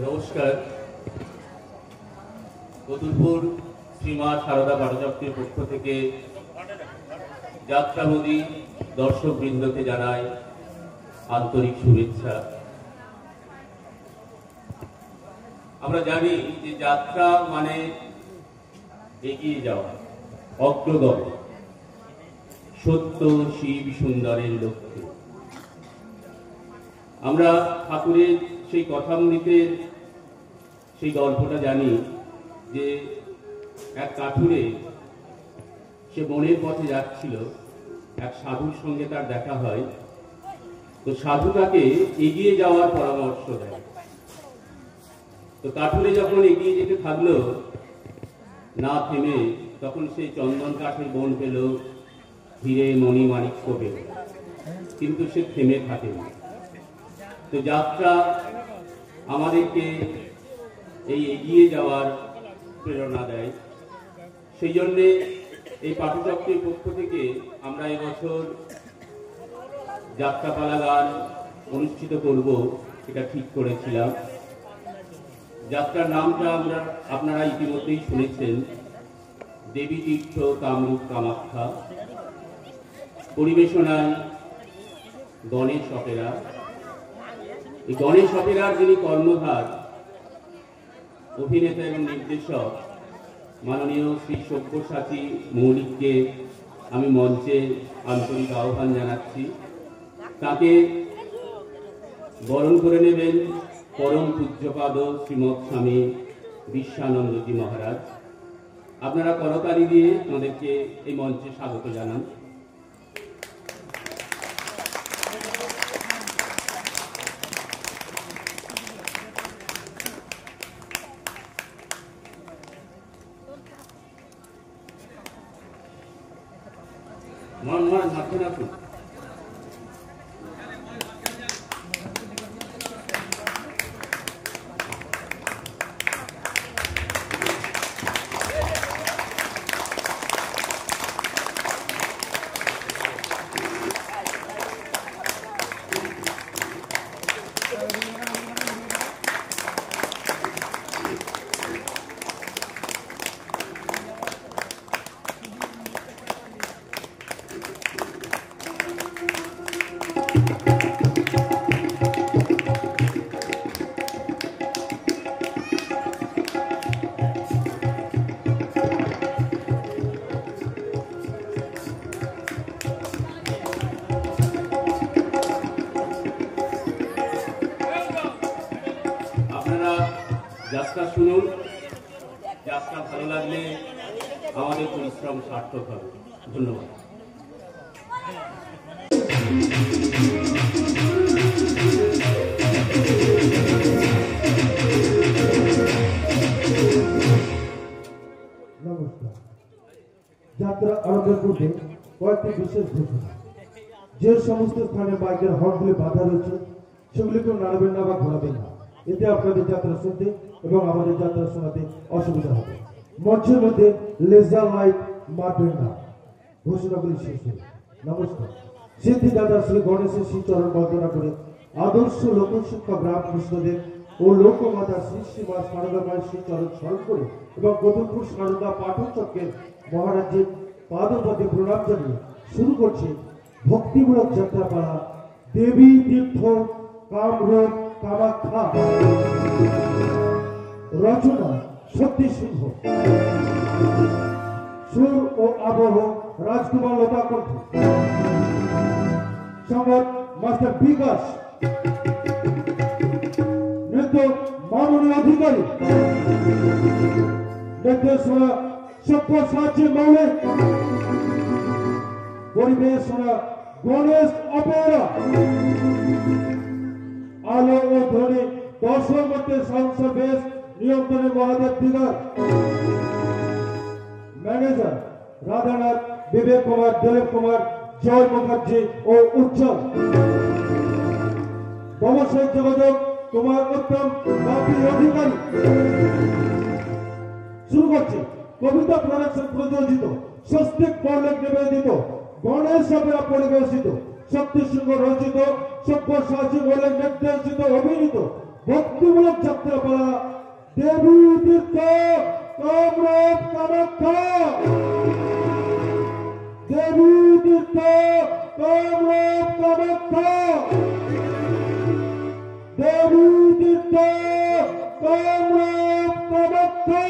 নমস্কার। কতুলপুর শ্রীমা সারদা পাঠচক্রের পক্ষ থেকে যাত্রামোদী দর্শক বৃন্দকে জানাই আন্তরিক শুভেচ্ছা। আমরা জানি যে যাত্রা মানে এগিয়ে যাওয়া, অগ্রগতি, সত্য শিব সুন্দরের লক্ষ্যে। আমরা ঠাকুরের সেই কথামৃতের সেই গল্পটা জানি যে এক কাঠুরে সে বনের পথে যাচ্ছিল, এক সাধুর সঙ্গে তার দেখা হয়। তো সাধু তাকে এগিয়ে যাওয়ার পরামর্শ দেয়। তো কাঠুরে যখন এগিয়ে যেতে থাকলো না থেমে, তখন সেই চন্দন কাঠের বন পেল, হিরে মণি মাণিক্য পেল, কিন্তু সে থেমে থাকেনি। তো যাত্রা আমাদেরকে এই এগিয়ে যাওয়ার প্রেরণা দেয়। সেই জন্যে এই পাঠচক্রের পক্ষ থেকে আমরা এবছর যাত্রাপালা গান অনুষ্ঠিত করব, এটা ঠিক করেছিলাম। যাত্রার নামটা আপনারা ইতিমধ্যেই শুনেছেন, দেবী তীর্থ কামরূপ কামাখ্যা। পরিবেশনায় গণেশ অপেরা। এই গণেশ অপেরার যিনি কর্ণধার, অভিনেতা এবং নির্দেশক মাননীয় শ্রী সব্যসাচী মৌলিককে আমি মঞ্চে আন্তরিক আহ্বান জানাচ্ছি। তাকে বরণ করে নেবেন পরম পূজ্যপাদ শ্রীমৎ স্বামী বিশ্বানন্দজি মহারাজ। আপনারা করতালি দিয়ে আমাদেরকে এই মঞ্চে স্বাগত জানান। মাথা রাখুন। যাত্রা শুনুন। যাত্রা ভালো লাগলে আমাদের পরিশ্রম সার্থক হবে। ধন্যবাদ। নমস্কার। যাত্রা আরম্ভের পূর্বে কয়েকটি বিশেষ ঘোষণা। যে সমস্ত স্থানে বাইকের হর্নগুলি বাধা রয়েছে সেগুলিকেও নাড়াবেন না বা ঘোরাবেন না। এতে আপনাদের যাত্রা শুনতে এবং আমাদের যাত্রা শোনাতে অসুবিধা হবে। মঞ্চের মধ্যে লেজার লাইট মারবেন না। ঘোষণাগুলি শেষ হল। নমস্কার। সিদ্ধিদাতা শ্রী গণেশের শ্রীচরণ বন্দনা করে আদর্শ লোকশিক্ষক রামকৃষ্ণদেব ও লোকমাতা শ্রী শ্রীমা সারদা মায়ের শ্রীচরণ স্মরণ করে এবং কতুলপুর সারদা পাঠচক্রের মহারাজের পাদপদে প্রণাম জানিয়ে শুরু করছে ভক্তিমূলক যাত্রাপালা দেবী তীর্থ কামরূপ কামাখ্যা। রচনা সত্যি সিংহ, সুর ও আবহ রাজকুমার লতা কণ্ঠ, সংবাদ মাস্টার বিকাশ, নৃত্য মাননীয় অধিকারী, নির্দেশনা সব্যসাচী মৌলিক, পরিবেশনা গণেশ অপেরা, আলো ও ধ্বনি দর্শক মধ্যে সংসদ বেশ নিয়ন্ত্রণে মহাদেব দিগার, ম্যানেজার রাধানাথ, বিবেক কুমার, দিলীপ কুমার, জয় মুখার্জি ও উজ্জ্বল, ব্যবসায়িক যোগাযোগ কুমার উত্তম বাপি অধিকারী। শুরু করছি কবিতা প্রোডাকশন প্রযোজিত, স্বস্তিক পল্লেক নিবেদিত, গণেশ অপেরা পরিবেশিত শক্তি সিংহ রচিত সব্যসাচী বলে নির্দেশিত অভিনীত ভক্তিমূলক যাত্রাপালা দেবী তীর্থ কামরূপ কামাখ্যা। দেবী তীর্থ কামরূপ কামাখ্যা। দেবী তীর্থ কামরূপ কামাখ্যা।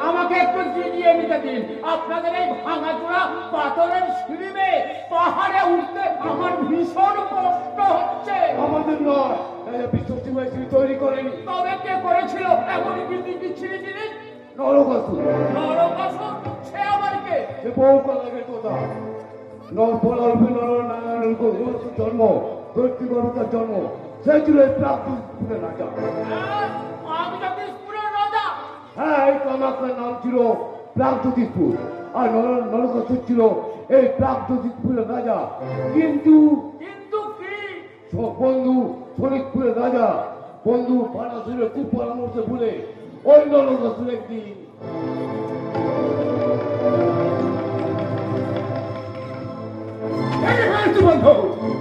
আমাকে একটু জিরিয়ে নিতে দিন। আপনাদের এই ভাঙাচোরা পাথরের সিঁড়ি বেয়ে পাহাড়ে উঠতে আমার ভীষণ কষ্ট হচ্ছে। আমাদের নয়, বিশ্বসীমায় তৈরি করেনি। তবে কে করেছিল এমন বিচ্ছিরি জিনিস? নরকাসুর। নরকাসুর? সে আবার কে? সে বহুকাল আগের কথা। নরনারায়ণের জন্ম, দৈত্য গর্ভতার জন্ম। সে ছিল এই প্রাগজ্যোতিষপুরের রাজা। হ্যাঁ, এই কামাখ্যার নাম ছিল প্রাগজ্যোতিষপুর, আর নরকাসুর ছিল এই প্রাগজ্যোতিষপুরের রাজা। কিন্তু বন্ধু শরীরপুরের রাজা বন্ধু বানাসুরের খুব পরামর্শে ভুলে ওই নরকাসুর একদিন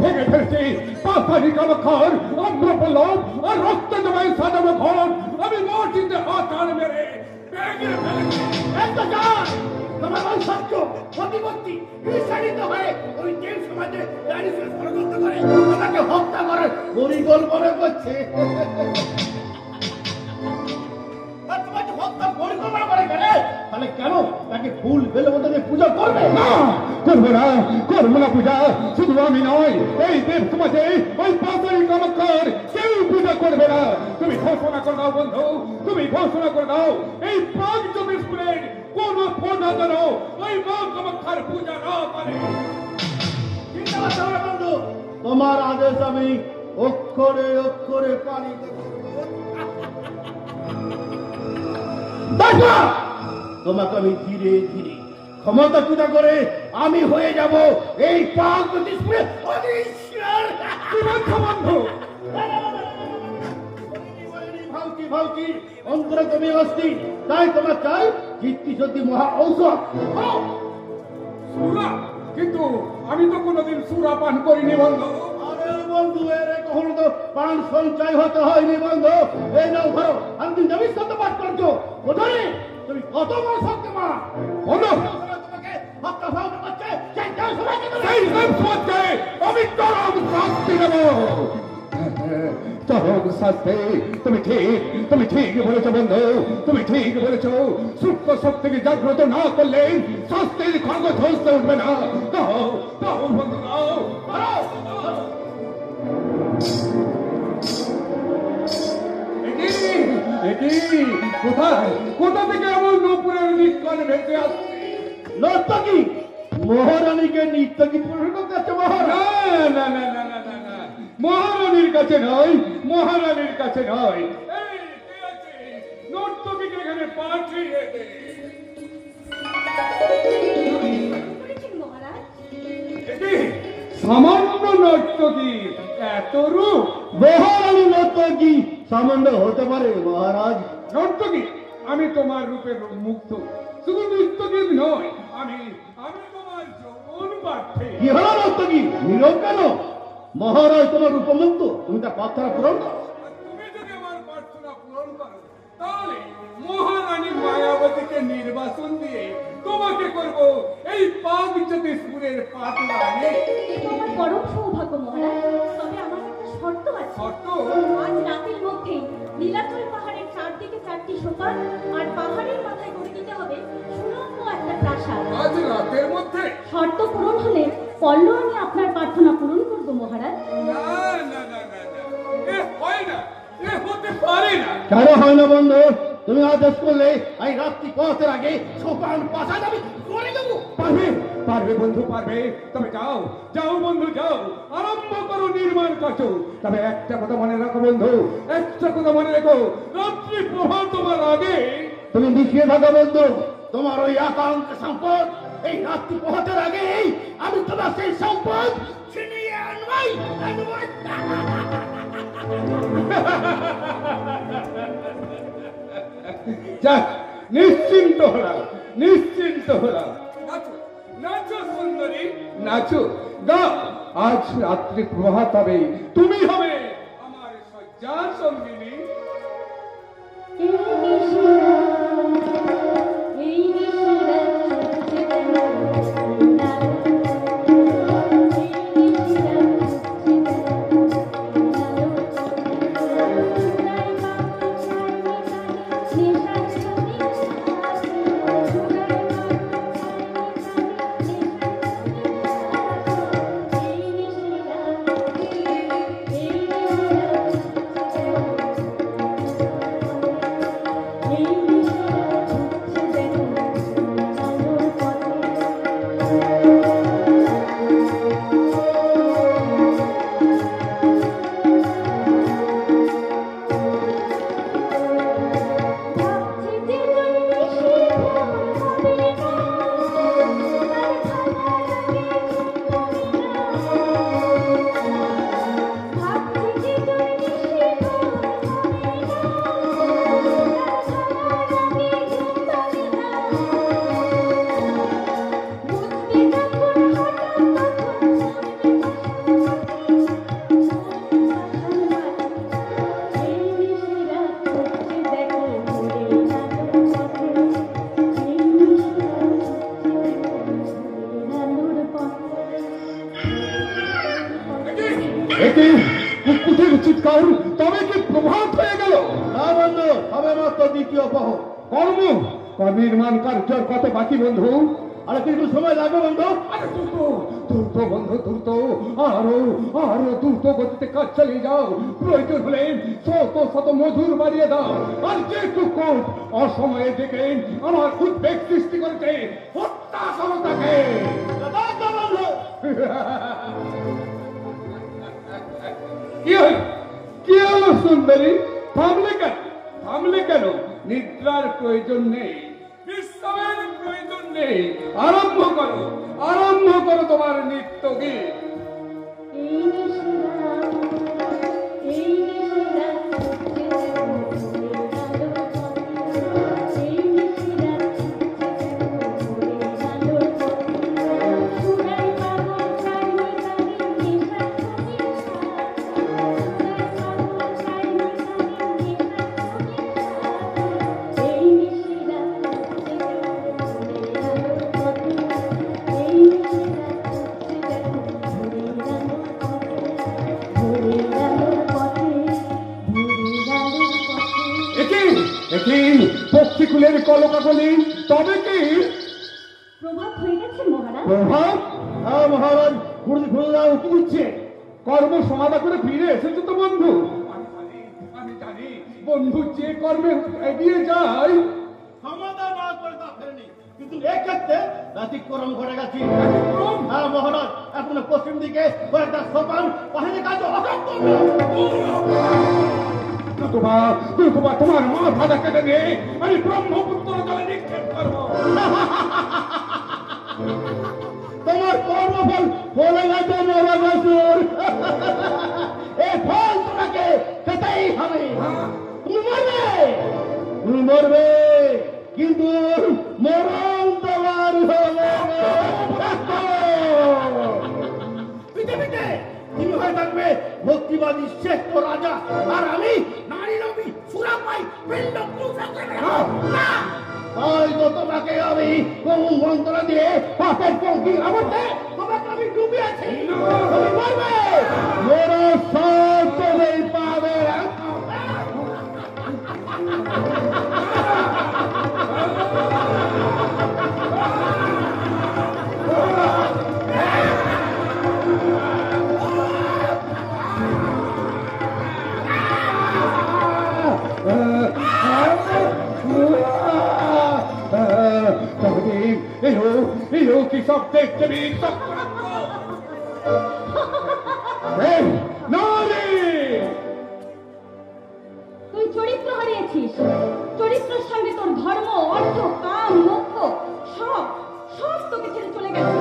ভেঙে ফেলছি পাহাড়ি কামাখ্যার অগ্রপল্লব আর রক্ত জমায় সাজানো ঘর। আমি মসজিদে হাত আন মেরে ভেঙে ফেলেছি। তোমার ওই সত্য প্রতিপত্তি বিস্তারিত হয়ে ওই দেব সমাজে দাঁড়িয়ে ষড়যন্ত্র করে আমাকে হত্যা করার পরিকল্পনা করছে। তোমাকে হত্যা পরিকল্পনা করে গেলে তাহলে কেন তাকে ফুল বেলে মতনে পূজা করবে না? করবো না পূজা। শুধু আমি নয়, এই দেব সমাজে ওই পাহাড়ি কামাখ্যার কেউ পূজা করবে না। তুমি ঘোষণা করে দাও বন্ধু, তুমি ঘোষণা করে দাও এই প্রাগজ্যোতিষপুরের কোন ফোনা যেন ওই মা কামাখ্যার পূজা না করে। বন্ধু, তোমার আদেশ আমি অক্ষরে অক্ষরে পালিত করব। তোমাকে আমি ধীরে ধীরে ক্ষমতা পূজা করে আমি হয়ে যাব এই প্রাগজ্যোতিষপুরের অধীশ্বর। অন্তরে তুমি অস্থির, তাই তোমার চাই কীর্তি সত্যি মহা ঔষধ। খাও। সুরা? কিন্তু আমি তো কোনোদিন সুরা পান করিনি বন্ধু। আরে বন্ধু, এর কখনো তো প্রাণ সঞ্চয় হতে হয়নি বন্ধু। এই নাও ধরো, আমি তুমি নবী শব্দ পাঠ করছো। বোঝনি তুমি কত বড় শক্তিমান? বলো। তোমাকে হত্যা সাহায্য করছে, সেই দেশ সবাইকে তুমি এই সব সত্যি আমি চরম শাস্তি দেব। চরম শাস্তি। তুমি ঠিক বলেছো বন্ধু, তুমি ঠিক বলেছো। সূক্ষ্ম শক্তিকে জাগ্রত না করলে শাস্তির খড়গ ধসতে উঠবে না। দাও দাও বন্ধু, দাও। কোথা থেকে এমন নূপুরের নিষ্কাল ভেসে আসছে? নর্তকী মহারানীকে নৃত্য গীত পরিবেশন করতে যাচ্ছে মহারাজ। না না না না না না না, মহারানীর কাছে নয়, মহারানীর কাছে নয়। এই কে আছে? নর্তকীকে এখানে পাঠিয়ে দে। সামান্য নর্তকী, এত রূপ? মহারানী নর্তকী সামান্য হতে পারে মহারাজ। নর্তকী, আমি তোমার রূপের মুগ্ধ। শুধু নৃত্যগীত নয়, আমি আমি তোমার যৌবন পাঠে। কি হলো নর্তকী, নীরব কেন? মহারাজ তোমার রূপমুক্ত, তুমি তার প্রার্থনা পূরণ করো। তুমি যদি আমার প্রার্থনা পূরণ করো, তাহলে মহারানী মায়াবতীকে নির্বাচন দিয়ে তোমাকে করব এই পাক জ্যোতিষপুরের পাটলানে। এটা আমার পরম সৌভাগ্য মহারাজ। তবে আমার একটা শর্ত আছে। শর্ত? আজ রাতের মধ্যেই নীলাচল পাহাড়ের চারদিকে 4টি সোপান আর পাহাড়ের মাথায় গড়ে দিতে হবে সুরম্য একটা প্রাসাদ। আজ রাতের মধ্যে? শর্ত পূরণ হলে পল্ল আমি আপনার প্রার্থনা পূরণ করব মহারাজ। না না না না না, এ হয় না, এ হতে পারে না। কেন হয় না বন্ধু? তুমি আদেশ করলে এই রাত্রি পথের আগে সোপান প্রাসাদ আমি করে দেবো। পারবে পারবে বন্ধু, পারবে। তবে যাও যাও বন্ধু, যাও, আরম্ভ করো নির্মাণ কাজ। তবে একটা কথা মনে রাখো বন্ধু, একটা কথা মনে রেখো, রাত্রি প্রভাত তোমার আগে। তুমি লিখিয়ে থাকো বন্ধু, তোমার ওই একান্ত সম্পদ এই রাত্রি পথের আগেই আমি তোমার সেই সম্পদ ছিনিয়ে আনবাই। যাক, নিশ্চিন্ত হলাম, নিশ্চিন্ত হলাম। নাচো নাচো সুন্দরী, নাচো, গাও। আজ রাত্রি প্রভাত হবে, তুমি হবে আমার শয্যা সঙ্গিনী। এই নিশিরা চিৎকার, তবে কি প্রভাত হয়ে গেল? না বন্ধু, হবে মাত্র দ্বিতীয় প্রহর। নির্মাণ কার্যের কত বাকি বন্ধু? আরে কিছু সময় লাগবে বন্ধু। আরে দ্রুত দ্রুত বন্ধু, দ্রুত, আরো আরো দ্রুত গতিতে কাজ চালিয়ে যাও। প্রয়োজন হলে শত শত মজুর বাড়িয়ে দাও। আর যেটুকু অসময়ে দেখে আমার উদ্বেগ সৃষ্টি করেছে, হত্যা করো তাকে। কি হলো সুন্দরী? থামলে কেন? থামলে কেন? নিদ্রার প্রয়োজন নেই, বিশ্রামের প্রয়োজন নেই। আরম্ভ করো, আরম্ভ করো তোমার নৃত্য গীত। এই নিশিরা কি পক্ষীকুলের কলকাকলি, তবে কি প্রভাত হয়ে গেছে মহারাজ। প্রভাত? হ্যাঁ মহারাজ, ঘুরে দাও, কি দিচ্ছে? কর্ম সমাধা করে ফিরে এসেছে তো বন্ধু। আমি জানি বন্ধু যে কর্মে এগিয়ে যায়। সমাধান না করে তা ফেরেনি, কিন্তু এক্ষেত্রে ব্যতিক্রম ঘটে গেছে। হ্যাঁ মহারাজ, এখন পশ্চিম দিকে কয়েকটা সোপান বাহিনী কাজ তোমার মাথা কেটে দিয়ে আমি ব্রহ্মপুত্র জলে নিক্ষেপ করবো। তোমার কর্মফল বলে গেছে মহারাজ। এই ফল তোমাকে খেতেই হবে। তুমি মরবে, কিন্তু মরণ তোমার হবে। পৃথিবীতে তুমি হয়ে থাকবে ভক্তিবাদী শ্রেষ্ঠ রাজা, আর আমি নারী নবী সুরাপাই পিণ্ড তাই তো তোমাকে আমি কোন মন্ত্র দিয়ে পাপের পঙ্কি আবর্তে তোমাকে আমি ডুবিয়েছি। তুমি মরবে, মোর সব তুমি পাবে। কি সব দেখতে তুই চরিত্র হারিয়েছিস। চরিত্রের সঙ্গে তোর ধর্ম, অর্থ, কাম, মোক্ষ সব সব তোকে ছেড়ে চলে গেছে।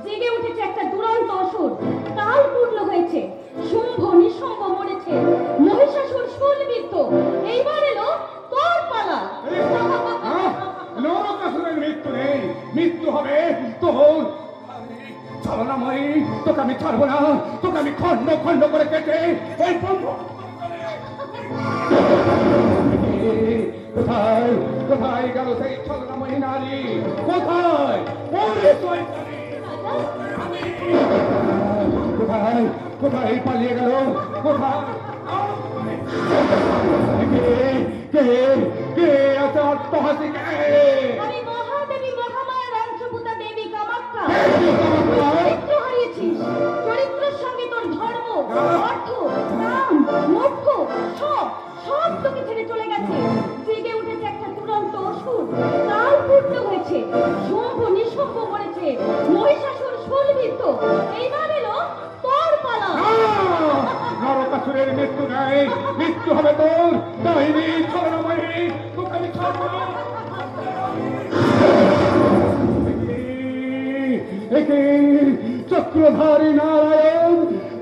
জেগে উঠেছে একটা দুরন্ত অসুর, কাল পূর্ণ হয়েছে। শুম্ভ নিঃসম্ভ মরেছে, মহিষাসুর শূলবিদ্ধ। এইবার এলো তোর পালা। নরকাসুরের মৃত্যু নেই, মৃত্যু হবে তোর। ছলনাময়ী, তোকে আমি ছাড়বো না, তোকে আমি খন্ড খন্ড করে কেটে এই কোথায় কোথায় গেল সেই ছলনাময়ী নারী? কোথায় কোথায় কোথায় পালিয়ে গেল? কোথায় কে কে আছে অট্টহাসি? কে? আমি মহাদেবী মহামায়ার অংশভূতা দেবী কামাখ্যা। চরিত্র হারিয়েছিস। চরিত্রের সঙ্গে তোর ধর্ম, অর্থ, কাম, মোক্ষ সব সব তোকে ছেড়ে চলে গেছে। জেগে উঠেছে একটা দুরন্ত অসুর, কাল পূর্ণ হয়েছে। শুম্ভ নিঃসম্ভ মরেছে, মহিষাসুর শূলবিদ্ধ। এইবার এলো তোর পালা। নরকাসুরের মৃত্যু নেই, মৃত্যু হবে তোর। ডাইনি ছলনাময়ী, তোকে আমি ছাড়বো না। একে চক্রধারী নারায়ণ,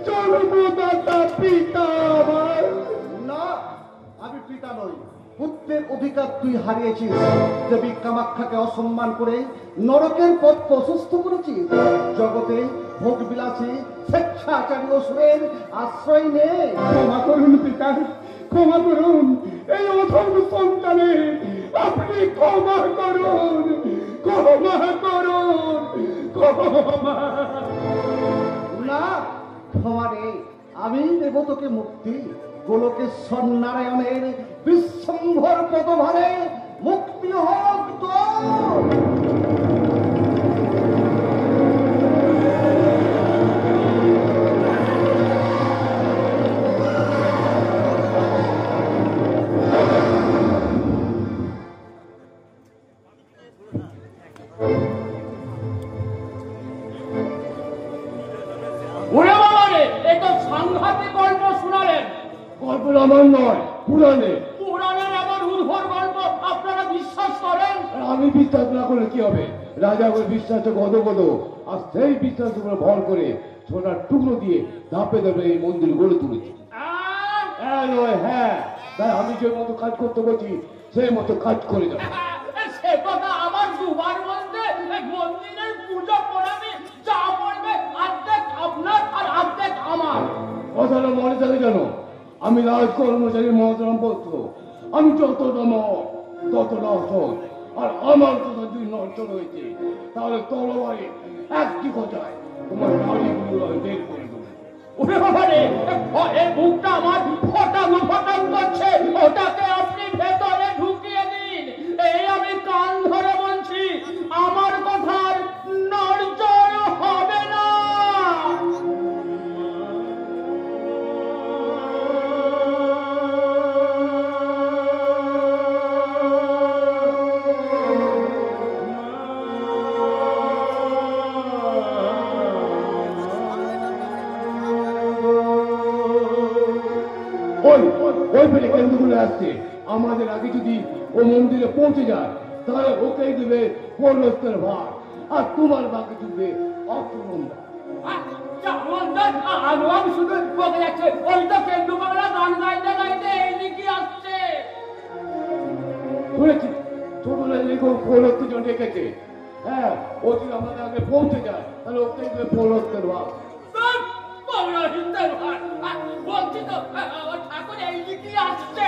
জন্মদাতা পিতা আমার। না, আমি পিতা নই। পুত্রের অধিকার তুই হারিয়েছিস। দেবী কামাখ্যাকে অসম্মান করে নরকের পথ প্রশস্ত করেছিস। জগতে ভোগ বিলাসী স্বেচ্ছাচারী অসুরের আশ্রয় নে। ক্ষমা করুন পিতা, ক্ষমা করুন। এই অধম সন্তানে আপনি ক্ষমা করুন, ক্ষমা করুন, ক্ষমা। না, ক্ষমা নেই। আমি দেব তোকে মুক্তি। গোলকেশ্বর নারায়ণের বিশ্বম্ভর পদভারে মুক্তি হোক তোর। ওরে বাবা রে, এ তো সাংঘাতিক গল্প শোনালেন। গল্প আমার নয়, পুরাণে। পুরাণের এমন উদ্ভট গল্প আপনারা বিশ্বাস করেন? আমি বিশ্বাস না করলে কি হবে? রাজা করে বিশ্বাসে গদগদ, আর সেই বিশ্বাসের উপর ভর করে সোনার টুকরো দিয়ে ধাপে ধাপে এই মন্দির গড়ে তুলেছি। হ্যাঁ, তাই আমি যে মতো কাজ করতে বলছি সেই মতো কাজ করে যাবো। সে কথা আমার দুবার বলতে, মন্দিরের পুজো করাবে, যা পড়বে অর্ধেক আপনার আর অর্ধেক আমার। কথাটা মনে থাকে জানো, আমি রাজ কর্মচারী মহাতরম পত্র। আমি যততম ততটা অসৎ, আর আমার কথা যদি নষ্ট হয়েছে তাহলে তরবারি একটি কথায় তোমার নারীগুলো আমি বের করে দেবো। ওরে বাবা রে, এই বুকটা আমার ফটানো ফটান করছে, ওটাকে আপনি ভেতরে ঢুকিয়ে ওই ওই পেলে কেন্দ্রগুলো আসছে, আমাদের আগে যদি ও মন্দিরে পৌঁছে যায় তাহলে ওকেই দেবে পৌরস্তের ভার, আর তোমার বাকি চুকবে অপূরণ ভার। আমি শুধু বকে যাচ্ছে, ওই তো কেন্দ্র বাংলা গান গাইতে গাইতে এইদিকে আসছে। শুনেছি ছোটবেলায় লেখক পৌরস্ত জন রেখেছে। হ্যাঁ, ও যদি আমাদের আগে পৌঁছে যায় তাহলে ওকেই দেবে পৌরস্তের ভার। বলছি তো ঠাকুর এইদিকে আসছে।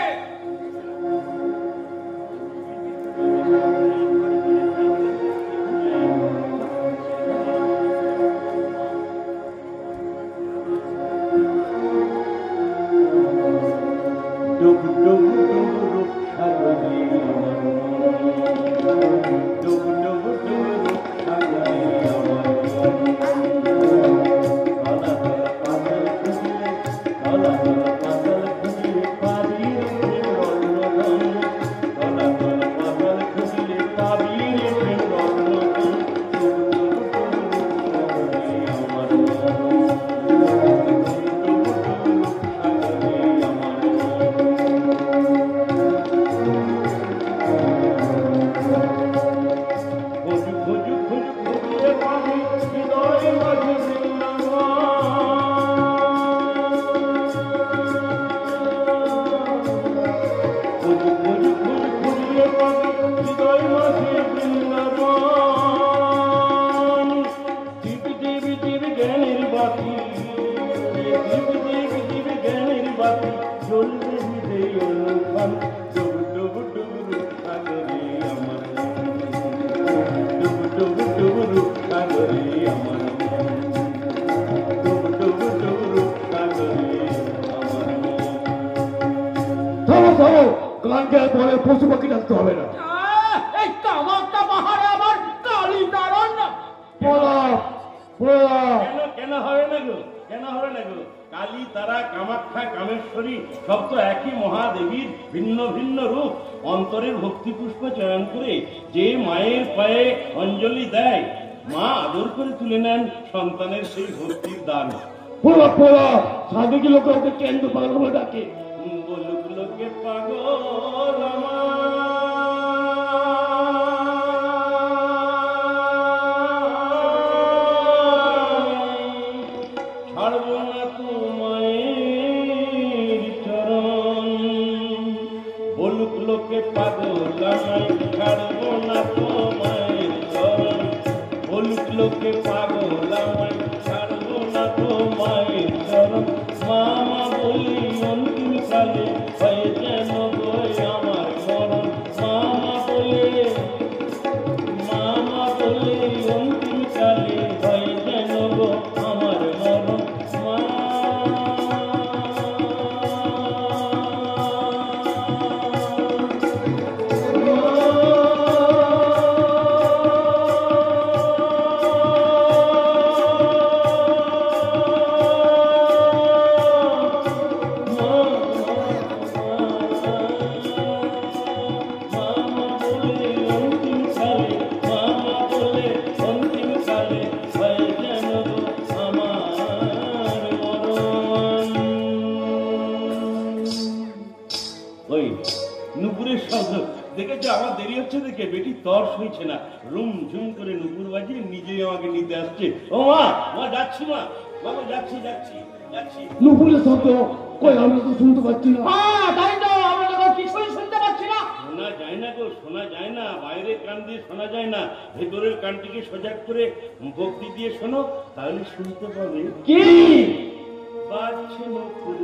পশু পাখি ডাকতে হবে না। এই কামারটা বাহারে আবার কালী দারণ কেন হবে না গো, কেন হবে না গো? কালী, তারা, কামাখ্যা, কামেশ্বরী সব তো একই মহাদেবীর ভিন্ন ভিন্ন রূপ। অন্তরের ভক্তি পুষ্প চয়ন করে যে মায়ের পায়ে অঞ্জলি দেয়, মা আদর করে তুলে নেন সন্তানের সেই ভক্তির দান। সাধু কি লোক ওকে কেন্দ্র পাগল বলে ডাকে? বলুক লোকে পাগল আমার, ছাড়ব না তোমার চরণ। বলুক লোকে পাগল আমায়, ছাড়ব না তোমার চরণ। বলুক লোকে পাগল আমায়, ছাড়ব না তোমার চরণ। মামা বলি অন্তিম কালে হয়ে যেন বই আমার মরণ। মামা বলে অন্তিম কালে হয়ে যেন গো আমার মরণ। নুপুরের শব্দ দেখেছো? আমার দেরি হচ্ছে দেখে বেটি তর্স হয়েছে না, রুম ঝুম করে নুপুর বাজিয়ে নিজেই আমাকে নিতে আসছে। ও মা, মা যাচ্ছি, মা বাবা যাচ্ছি যাচ্ছি যাচ্ছি। নুপুরের শব্দ কই? আমরা তো শুনতে পাচ্ছি না। তাই তো আমরা তো কিছুই শুনতে পাচ্ছি না। শোনা যায় না গো, শোনা যায় না। বাইরের কান দিয়ে শোনা যায় না, ভেতরের কানটিকে সজাগ করে ভক্তি দিয়ে শোনো, তাহলে শুনতে পাবে। কি বাজছে নুপুর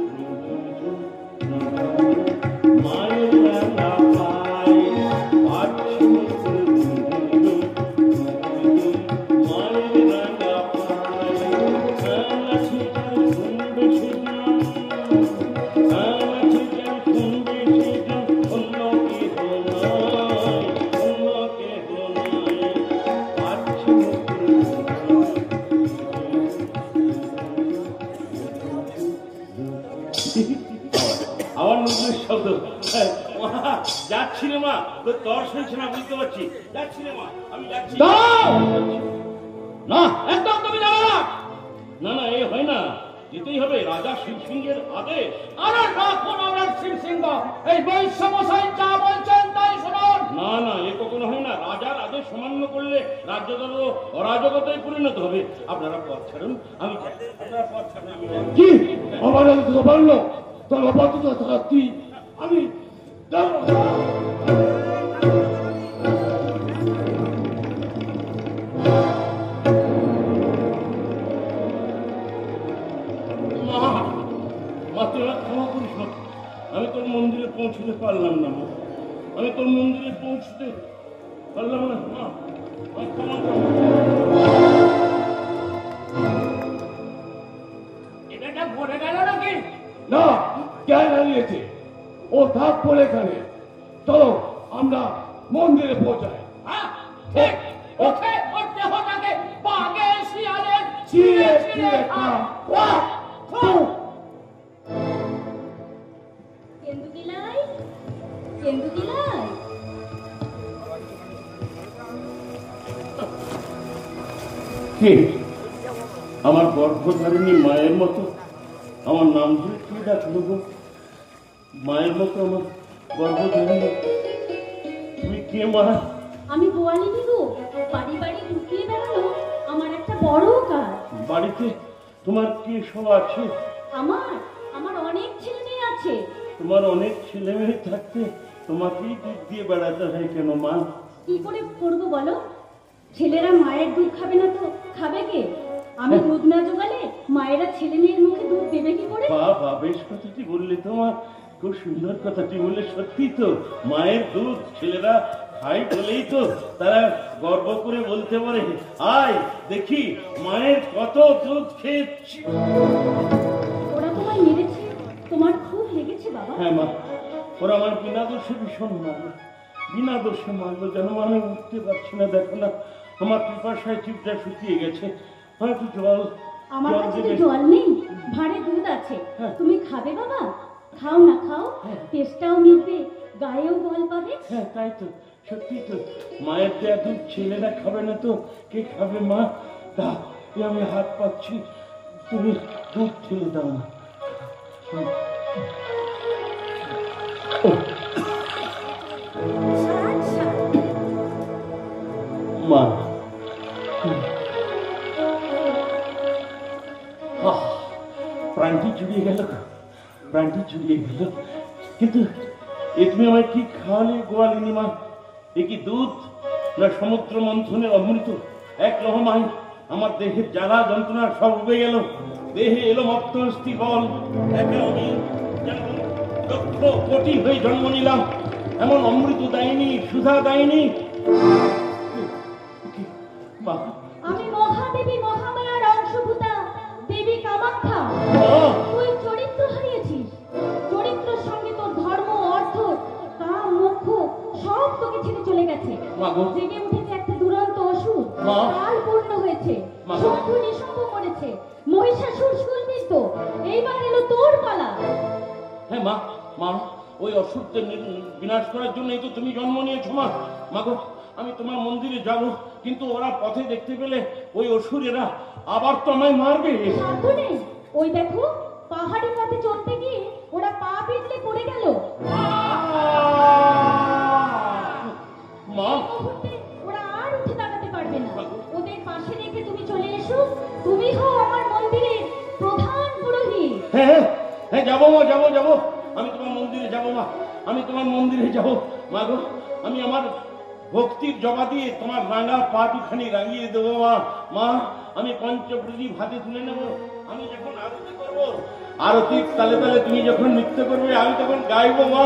মায়ের রাঙা পায়, বাজছে নুপুর মায়ের রাঙা পায়। কানাচি গান শুনবে সেদিন, কানাচি গান শুনবে সেদিন, অন্য কেহ নয়, অন্য কেহ নয়। বাজছে নুপুর আমার নুপুরের শব্দ। যাচ্ছি রে মা, তোর তর্স হয়েছে না বুঝতে পারছি। যাচ্ছি রে মা, আমি যাচ্ছি। না, একদম তুমি যাও না। না না, এ হয় না। যেতেই হবে, রাজা শিবসিংহের আদেশ। আরে রাখুন আমার শিবসিংহ, এই বৈশ্য মশাই যা বলছেন তাই শুনুন। না না, এ কখনো হয় না। রাজার আদেশ অমান্য করলে রাজ্যদল অরাজকতায় পরিণত হবে। আপনারা পথ ছাড়ুন, আমি যাই। আপনারা পথ ছাড়ুন, আমি যাই। কি আমার তো পারল তোর অবাধ্যতা থাকতি আমি মা তুই আমার ক্ষমা করিস না, আমি তোর মন্দিরে পৌঁছতে পারলাম না মা, আমি তোর মন্দিরে পৌঁছতে পারলাম না মা, আমি ক্ষমা কর। এটা ভরে গেল নাকি? না জ্ঞান হারিয়েছে, ও থাক পড়ে এখানে। চলো আমরা মন্দিরে পৌঁছাই। হ্যাঁ ঠিক, ওকে ওর দেহটাকে বাগে শিয়ালের চিড়ে চিড়ে খা। ওয়াহ! ফু! কেন্দুকিলাই, কেন্দুকিলাই, কে আমার গর্ভধারিণী মায়ের মতো আমার নাম ধরে কে ডাকলো গো? মায়ের মতো আমার গর্ভধারিণী, তুমি কে মা? আমি গোয়ালিনী গো। বাড়ি বাড়ি ঢুকিয়ে বেড়ানো আমার একটা বড় কাজ। বাড়িতে তোমার কে সব আছে? আমার আমার অনেক ছেলে মেয়ে আছে। তোমার অনেক ছেলে মেয়ে থাকতে তোমাকেই দুধ দিয়ে বেড়াতে হয় কেন মা? কি করে করবো বলো? ছেলেরা মায়ের দুধ খাবে না তো খাবে কে? আমি দুধ না জোগালে মায়েরা ছেলে মেয়ের মুখে দুধ দেবে কি করে? বাবা, বেশ কথাটি বললে তোমার, খুব সুন্দর কথাটি বললে। সত্যি তো, মায়ের দুধ ছেলেরা খাই বলেই তো তারা গর্ব করে বলতে পারে, আয় দেখি মায়ের কত দুধ খেয়েছি। ওরা তোমায় মেরেছে, তোমার খুব লেগেছে বাবা? হ্যাঁ মা, ওরা আমার বিনা দোষে ভীষণ মারলো, বিনা দোষে মারলো। যেন আমি উঠতে পারছি না, দেখো না আমার পিপাসায় চিপটা শুকিয়ে গেছে। একটু জল আমার জল কাছে তো দেবে? জল নেই, ভাঁড়ে দুধ আছে। হ্যাঁ। তুমি খাবে বাবা? খাও না, খাও, হ্যাঁ। তেষ্টাও মিটবে, গায়েও বল পাবে। হ্যাঁ তাই তো, সত্যি তো, মায়ের দেয়া দুধ ছেলেরা খাবে না তো কে খাবে মা? তা আমি হাত পাচ্ছি, তুমি দুধ ঠেলে দাও না। মা, প্রাণটি জুড়িয়ে গেল, প্রাণটি জুড়িয়ে গেল। কিন্তু এ তুমি আমায় কি খাওয়ালে গোয়ালিনী মা? এ কি দুধ না সমুদ্র মন্থনের অমৃত? এক লহমায় আমার দেহের জ্বালা যন্ত্রণা সব উবে গেল, দেহে এলো মত্তস্তি বল। একে আমি যেন লক্ষ কোটি হয়ে জন্ম নিলাম, এমন অমৃত দেয়নি, সুধা দেয়নি মা। আমি মহাদেবী মহামায়ার অংশভূতা দেবী কামাখ্যা। তুই চরিত্র হারিয়েছিস, চরিত্রের সঙ্গে তোর ধর্ম, অর্থ, কাম, মোক্ষ সব তোকে ছেড়ে চলে গেছে। মাগো। জেগে উঠেছে একটা দুরন্ত অসুর, মা। কাল পূর্ণ হয়েছে, মাগো। শম্ভু নিশম্ভ মরেছে, মহিষাসুর সুলভিত, এইবার এলো তোর পালা। হ্যাঁ মা, মা ওই অসুরদের বিনাশ করার জন্যই তো তুমি জন্ম নিয়েছো মা। মাগো, আমি তোমার মন্দিরে যাব, কিন্তু ওরা পথে দেখতে পেলে ওই অসুরেরা আবার তো আমায় মারবে। সাধ্য নেই, ওই দেখো পাহাড়ি পথে চলতে গিয়ে ওরা পা পিছলে পড়ে গেল। মা, এই মুহূর্তে ওরা আর উঠে দাঁড়াতে পারবে না। ওদের পাশে রেখে তুমি চলে এসো, তুমি হও আমার মন্দিরের প্রধান পুরোহিত। হ্যাঁ হ্যাঁ, যাবো মা, যাবো যাবো, আমি তোমার মন্দিরে যাবো মা, আমি তোমার মন্দিরে যাবো। মাগো, আমি আমার ভক্তির জবা দিয়ে তোমার রাঙা পা দুখানি রাঙিয়ে দেবো মা। মা, আমি পঞ্চপ্রদীপ হাতে তুলে নেব, আমি যখন আরতি করবো, আরতির তালে তালে তুমি যখন নৃত্য করবে, আমি তখন গাইবো মা,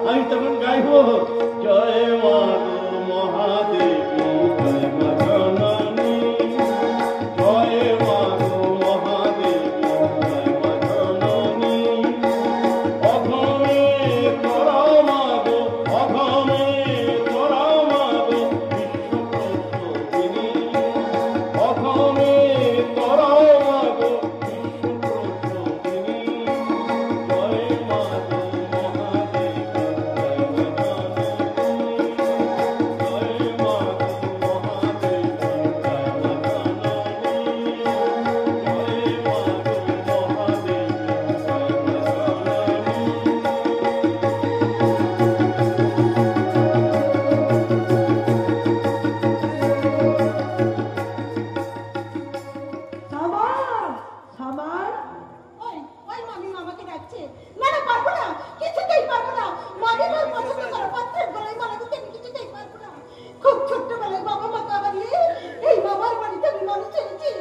আমি তখন গাইবো, জয় মা গো মহাদেবী, জয় মা জননী, জয় মা গো মহাদেবী, জয় মা জননী, অঘমে তোরা মা গো, অঘমে তোরা মা গো, বিশ্বপ্রসবিনী, অঘমে তোরা মা গো, বিশ্বপ্রসবিনী, জয় মা গো মহাদেবী, জয় মা জননী, জয় মা গো মামাকে ডাকছে। না না, পারবো না, কিছুতেই পারবো না। মামিমার পছন্দ করা পাত্রের গলায় মালা দিতে আমি কিছুতেই পারবো না। খুব ছোট্টবেলায় বাবা মাকে হারিয়ে এই মামার বাড়িতে আমি মানুষ হয়েছি।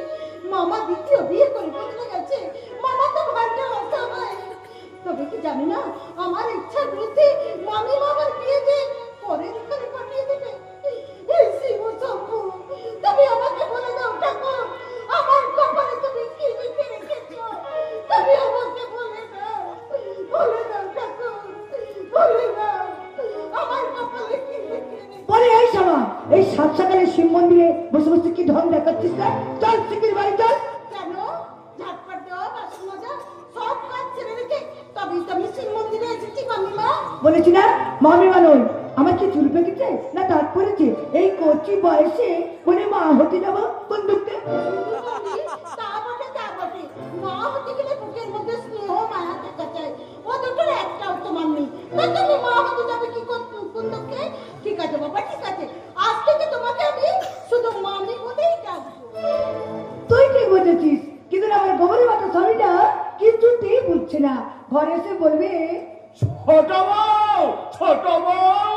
মামা দ্বিতীয় বিয়ে করে বদলে গেছে। মামা তো ভাইটা অসহায়। তবে কি জানি না, আমার ইচ্ছার বিরুদ্ধে মামি মামার বিয়ে দিয়ে পরের ঘরে পাঠিয়ে দেবে। এই শিব শম্ভু, তুমি আমাকে বলে দাও ঠাকুর, আমার কপালে তুমি কি লিখে রেখেছো? তুমি আমাকে বলে দাও ঠাকুর, বলে দাও আমার কপালে কি লিখে রেখেছো? বলে এই সমা, এই সাত সকালে শিব মন্দিরে বসে বসে কি ঢং দেখাচ্ছিস না? চল শিগগির বাড়ি চল। কেন? ঝাটপাট দেওয়া, বাসন মাজা সব কাজ ছেড়ে রেখে তবেই তো আমি শিব মন্দিরে এসেছি মামিমা। বলেছি না মামিমা নই, আমার কি চুল পেকেছে না দাঁত পড়েছে? এই কচি বয়সে বলে মা হতে যাবো কোন দুঃখে? তা বটে, মা হতে গেলে বুকের মধ্যে স্নেহ মায়া থাকা চাই। ও দুটোর একটাও তোমার নেই। তা তুমি মা হতে যাবে কি কোন দুঃখে? ঠিক আছে বাবা, ঠিক আছে, আজ থেকে তোমাকে আমি শুধু মামি বলেই ডাকবো। তুই ঠিক বুঝেছিস, কিন্তু আমার গোবরের মতো শরীরটা কিছুতেই বুঝছে না। ঘরে এসে বলবে ছোট বউ, ছোট বউ,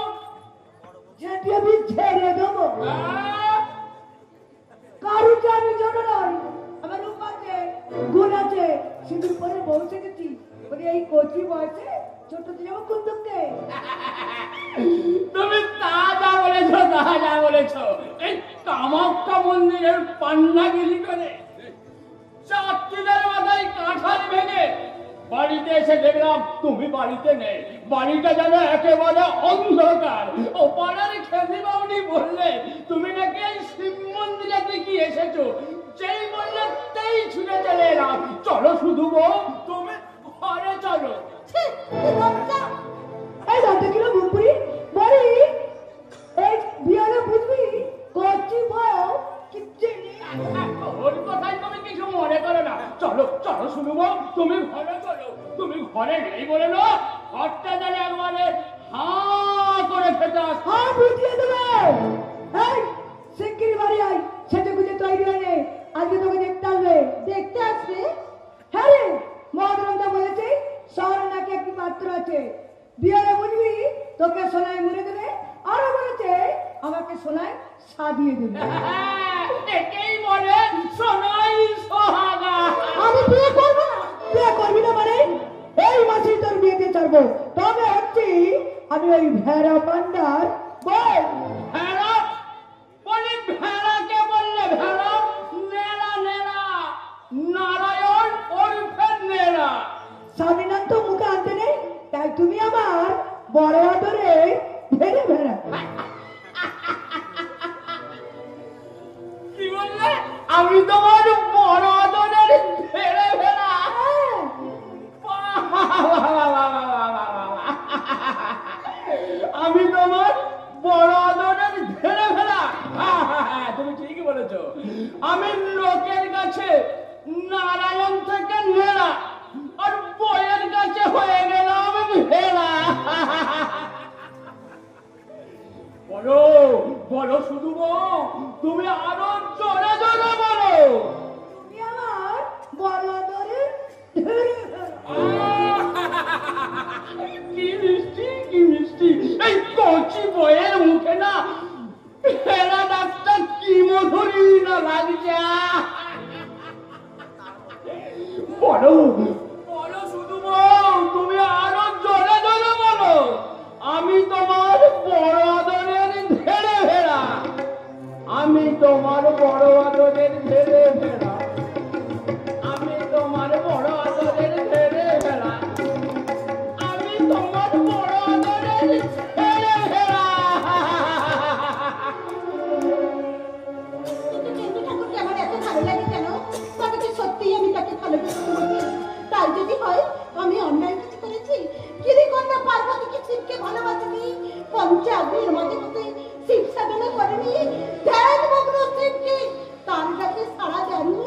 যেটি আমি ঝেড়ে দেবো। কারুকে আমি জন্য নয়, আমার রূপ আছে, গুণ আছে, সিঁদুর পরে বউ শিখেছি। বলি এই কচি বয়সে ছোট যাবো কোন দুঃখে? তুমি তা যা বলেছো, এই কামাখ্যা মন্দিরের পান্নাগিরি করে 4 দিনের মাথায় কাঁঠাল ভেঙে বাড়িতে এসে দেখলাম তুমি বাড়িতে নেই। বাড়িটা যেন একেবারে অন্ধকার। ও পাড়ার খেতে বাউনি বললে তুমি নাকি এই শিব মন্দিরে কি এসেছো। যেই বললে তেই ছুটে চলে এলাম। চলো শুধু বউ, তুমি ঘরে চলো। ছি, কি লজ্জা! এই দাঁতে কিলো মুখপুরি বলি এই বিয়ারে বুঝবি কচি বউ কিচ্ছু নেই। ওর কথাই তুমি কিছু মনে করো না। চলো চলো শুনু বউ, তুমি ঘরে চলো। তুমি ঘরে নেই বলে না, ঘরটা যেন একবারে হাঁ করে খেতে আস। হ্যাঁ বুঝিয়ে দেবে। এই শিগগির বাড়ি আয়, সেজে গুজে তৈরি হয়ে নে, আজকে তোকে দেখতে আসবে। দেখতে আসবে? হ্যাঁ রে, মহাগ্রন্থ বলেছে শহরে নাকি একটি পাত্র আছে, বিয়ারে বুঝবি তোকে সোনায় মুড়ে দেবে, আরো বলেছে আমাকে সোনায় সাজিয়ে দেবে। একেই বলে সোনাই সোহাগা। আমি বিয়ে করবো না। বিয়ে করবি না মানে এই মাসেই তোর বিয়েতে ছাড়বো। তবে হচ্ছি আমি ওই ভেড়া পান্ডার বল। ভেড়া বলি, ভেড়াকে বললে ভেড়া? নেড়া নেড়া, নারায়ণ ওরফে নেড়া। স্বামীনাথ তো মুখে আনতে নেই, তাই তুমি আমার বড় আদরে ভেড়ে ভেড়া। কি বললে? আমি তোমার বড় আদরের ভেড়ে ভেড়া? আমি তোমার বড় আদরের ভেড়ে ভেড়া? তুমি ঠিকই বলেছো। আমি লোকের কাছে নারায়ণ থেকে নেড়া, আর বইয়ের কাছে হয়ে গেলাম ভেড়া। বলো বলো শুধু বউ, তুমি আরো জোরে জোরে বলো। তুমি আমার বড় আদরের ভেড়ে ভেড়া। কি মিষ্টি, কি মিষ্টি! এই কচি বইয়ের মুখে না ভেড়া ডাক্তার কি মধুরী না লাগছে। বলো বলো শুধু বউ, তুমি আরো জোরে জোরে বলো। আমি তোমার বড় আদরের ভেড়ে ভেড়া। আমি তোমার বড় আদরের ভেড়ে ভেড়া। আমি তোমার বড় আদরের ভেড়ে ভেড়া। আমি তোমার বড় আদরের ভেড়ে ভেড়া। কিন্তু ঠাকুরকে আমার এত ভালো লাগে কেন? তবে কি সত্যিই আমি তাকে ভালোবেসে ফেলেছি? তাই যদি হয় আমি অন্যায় কিছু করেছি? গিরিকন্যা পার্বতী কি শিবকে ভালোবাসেনি? পঞ্চাগ্নির মাঝে মধ্যে শিব সাধনা করেনি? ধ্যান মগ্ন শিবকে তার কাছে সারা দেননি?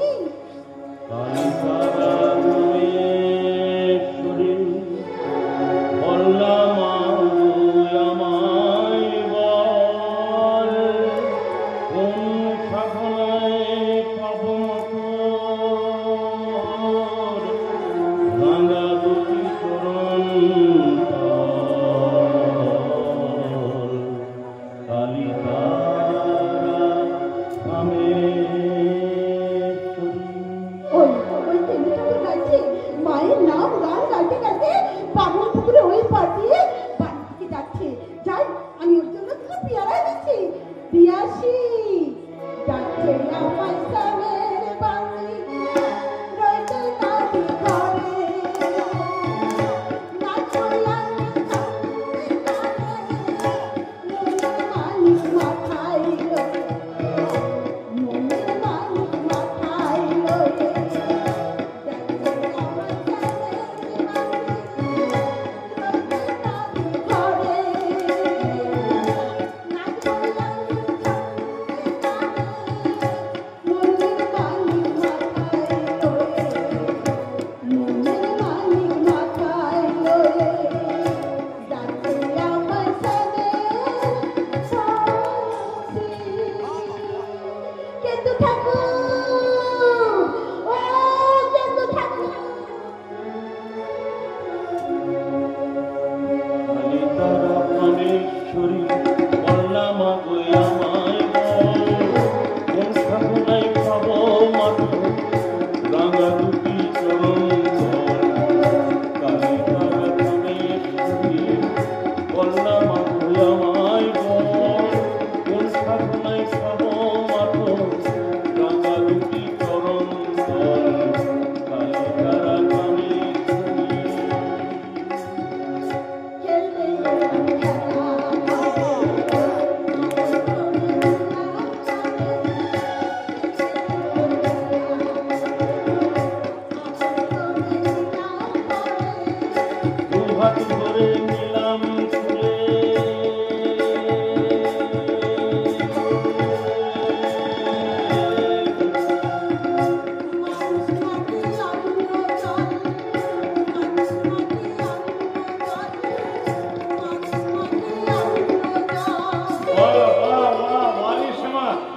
প্রভাত ভরে নিলাম ফুলে।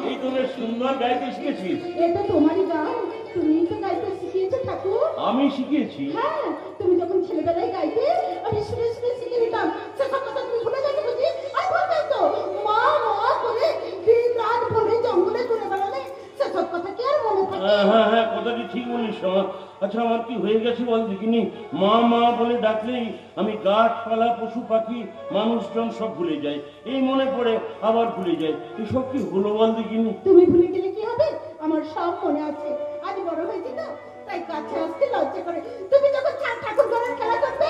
এই তো বেশ সুন্দর গাইতে শিখেছিস। এটা তোমারই গান, তুমি তো গাইতে শিখিয়েছো ঠাকুর। আমি শিখিয়েছি? হ্যাঁ, তুমি যখন ছেলেবেলায় গাইতে আমি শুনে শুনে শিখে নিতাম। সেসব কথা তুমি ভুলে গেছো বুঝি? আর বলতেই তো মা মা করে দিন রাত ভরে জঙ্গলে ঘুরে বেড়ালে সেসব কথা কি আর মনে থাকে? হ্যাঁ হ্যাঁ, কথাটি ঠিক বলিস শ্যামা। আচ্ছা, আমার কি হয়ে গেছে বল দেখিনি? মা মা বলে ডাকলেই আমি গাছপালা, পশু পাখি, মানুষজন সব ভুলে যাই। এই মনে পড়ে আবার ভুলে যাই। এসব কি হলো বল দেখিনি? তুমি ভুলে গেলে কি হবে? আমার সব মনে আছে। আজ বড় হয়েছি তো, তাই কাছে আসতে লজ্জা করে। তুমি যখন ঠাকুর ঘরের খেলা করতে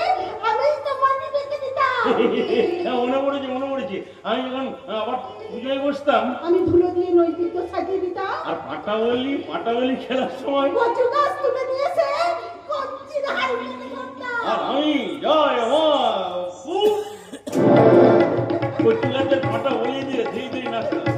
আমি তোমাকে ডেকে দিতাম। মনে পড়েছে, মনে পড়েছে। আমি যখন আবার পুজোয় বসতাম, আমি ধুলো দিয়ে নৈবেদ্য সাজিয়ে দিতাম। আর পাটাবলি খেলার সময় কচু গাছ তুলে নিয়েছে কচ্ছির হাড়ি মেরে ধরতাম। আর আমি জয় মা কচু গাছের পাটা বলিয়ে দিয়ে ধীরে ধীরে নাচতাম।